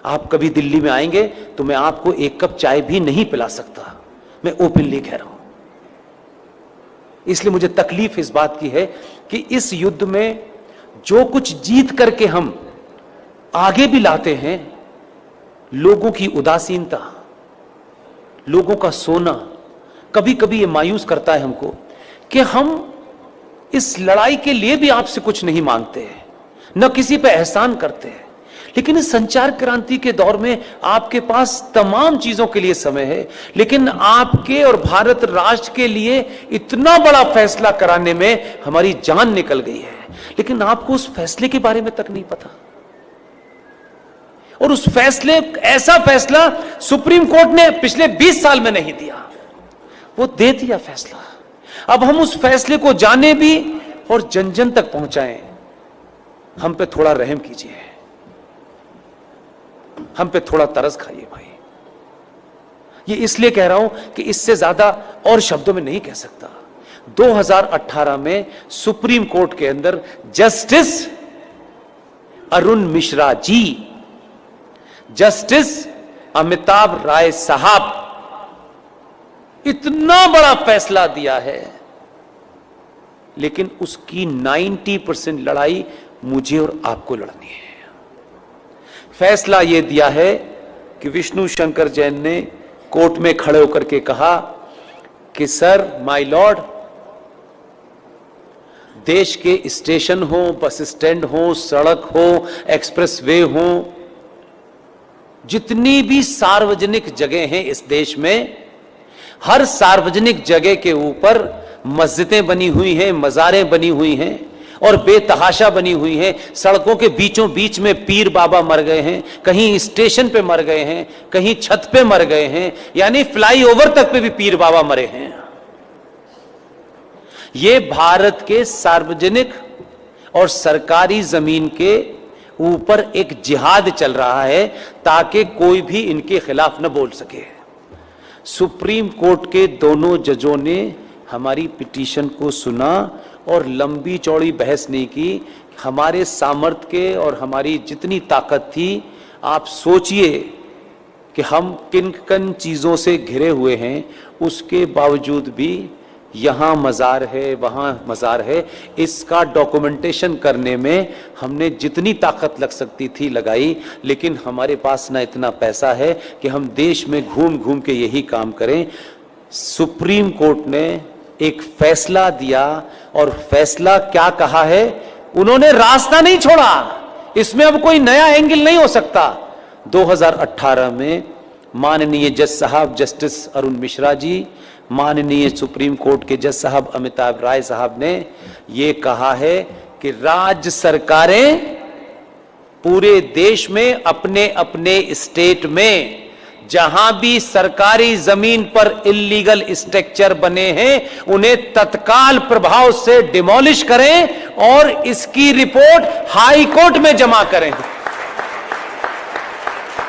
आप कभी दिल्ली में आएंगे तो मैं आपको एक कप चाय भी नहीं पिला सकता, मैं ओपनली कह रहा हूं। इसलिए मुझे तकलीफ इस बात की है कि इस युद्ध में जो कुछ जीत करके हम आगे भी लाते हैं, लोगों की उदासीनता, लोगों का सोना, कभी कभी ये मायूस करता है हमको कि हम इस लड़ाई के लिए भी आपसे कुछ नहीं मांगते हैं, न किसी पे एहसान करते हैं। लेकिन इस संचार क्रांति के दौर में आपके पास तमाम चीजों के लिए समय है, लेकिन आपके और भारत राष्ट्र के लिए इतना बड़ा फैसला कराने में हमारी जान निकल गई है, लेकिन आपको उस फैसले के बारे में तक नहीं पता। और उस फैसले, ऐसा फैसला सुप्रीम कोर्ट ने पिछले 20 साल में नहीं दिया, वो दे दिया फैसला। अब हम उस फैसले को जाने भी और जन जन तक पहुंचाएं। हम पे थोड़ा रहम कीजिए, हम पे थोड़ा तरस खाइए भाई। ये इसलिए कह रहा हूं कि इससे ज्यादा और शब्दों में नहीं कह सकता। 2018 में सुप्रीम कोर्ट के अंदर जस्टिस अरुण मिश्रा जी, जस्टिस अमिताभ राय साहब इतना बड़ा फैसला दिया है, लेकिन उसकी 90% लड़ाई मुझे और आपको लड़नी है। फैसला यह दिया है कि विष्णु शंकर जैन ने कोर्ट में खड़े होकर के कहा कि सर, माय लॉर्ड, देश के स्टेशन हो, बस स्टैंड हो, सड़क हो, एक्सप्रेसवे हो, जितनी भी सार्वजनिक जगह हैं इस देश में, हर सार्वजनिक जगह के ऊपर मस्जिदें बनी हुई हैं, मज़ारें बनी हुई हैं और बेतहाशा बनी हुई हैं। सड़कों के बीचों बीच में पीर बाबा मर गए हैं, कहीं स्टेशन पे मर गए हैं, कहीं छत पे मर गए हैं, यानी फ्लाईओवर तक पे भी पीर बाबा मरे हैं। ये भारत के सार्वजनिक और सरकारी जमीन के ऊपर एक जिहाद चल रहा है ताकि कोई भी इनके खिलाफ न बोल सके। सुप्रीम कोर्ट के दोनों जजों ने हमारी पिटीशन को सुना और लंबी चौड़ी बहस नहीं की। हमारे सामर्थ्य के और हमारी जितनी ताकत थी, आप सोचिए कि हम किन किन चीज़ों से घिरे हुए हैं, उसके बावजूद भी यहाँ मज़ार है, वहाँ मज़ार है, इसका डॉक्यूमेंटेशन करने में हमने जितनी ताकत लग सकती थी लगाई, लेकिन हमारे पास ना इतना पैसा है कि हम देश में घूम घूम के यही काम करें। सुप्रीम कोर्ट ने एक फैसला दिया और फैसला क्या कहा है, उन्होंने रास्ता नहीं छोड़ा, इसमें अब कोई नया एंगल नहीं हो सकता। 2018 में माननीय जज साहब जस्टिस अरुण मिश्रा जी, माननीय सुप्रीम कोर्ट के जज साहब अमिताभ राय साहब ने यह कहा है कि राज्य सरकारें पूरे देश में अपने अपने स्टेट में जहां भी सरकारी जमीन पर इल्लीगल स्ट्रक्चर बने हैं, उन्हें तत्काल प्रभाव से डिमोलिश करें और इसकी रिपोर्ट हाई कोर्ट में जमा करें।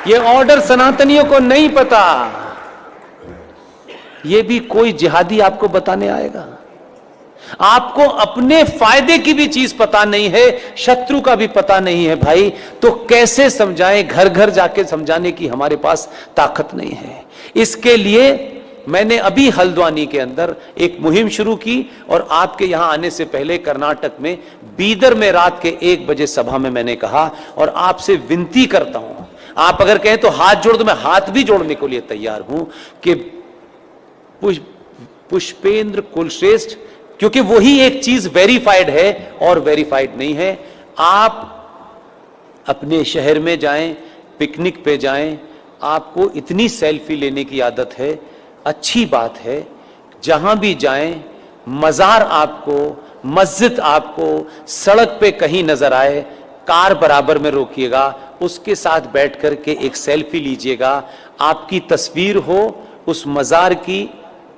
यह ऑर्डर सनातनियों को नहीं पता, यह भी कोई जिहादी आपको बताने आएगा। आपको अपने फायदे की भी चीज पता नहीं है, शत्रु का भी पता नहीं है भाई, तो कैसे समझाएं? घर घर जाके समझाने की हमारे पास ताकत नहीं है। इसके लिए मैंने अभी हल्द्वानी के अंदर एक मुहिम शुरू की और आपके यहां आने से पहले कर्नाटक में बीदर में रात के 1 बजे सभा में मैंने कहा, और आपसे विनती करता हूं, आप अगर कहें तो हाथ जोड़ दो, मैं हाथ भी जोड़ने के लिए तैयार हूं कि पुष्पेंद्र कुलश्रेष्ठ, क्योंकि वही एक चीज वेरीफाइड है और वेरीफाइड नहीं है। आप अपने शहर में जाएं, पिकनिक पे जाएं, आपको इतनी सेल्फी लेने की आदत है, अच्छी बात है। जहां भी जाएं, मज़ार आपको, मस्जिद आपको सड़क पे कहीं नजर आए, कार बराबर में रोकिएगा, उसके साथ बैठ करके एक सेल्फी लीजिएगा। आपकी तस्वीर हो उस मज़ार की,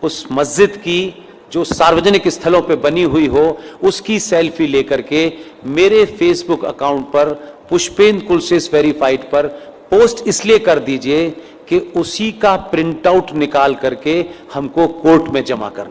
उस मस्जिद की जो सार्वजनिक स्थलों पे बनी हुई हो, उसकी सेल्फी लेकर के मेरे फेसबुक अकाउंट पर पुष्पेंद्र कुलश्रेष्ठ वेरीफाइड पर पोस्ट इसलिए कर दीजिए कि उसी का प्रिंट आउट निकाल करके हमको कोर्ट में जमा करना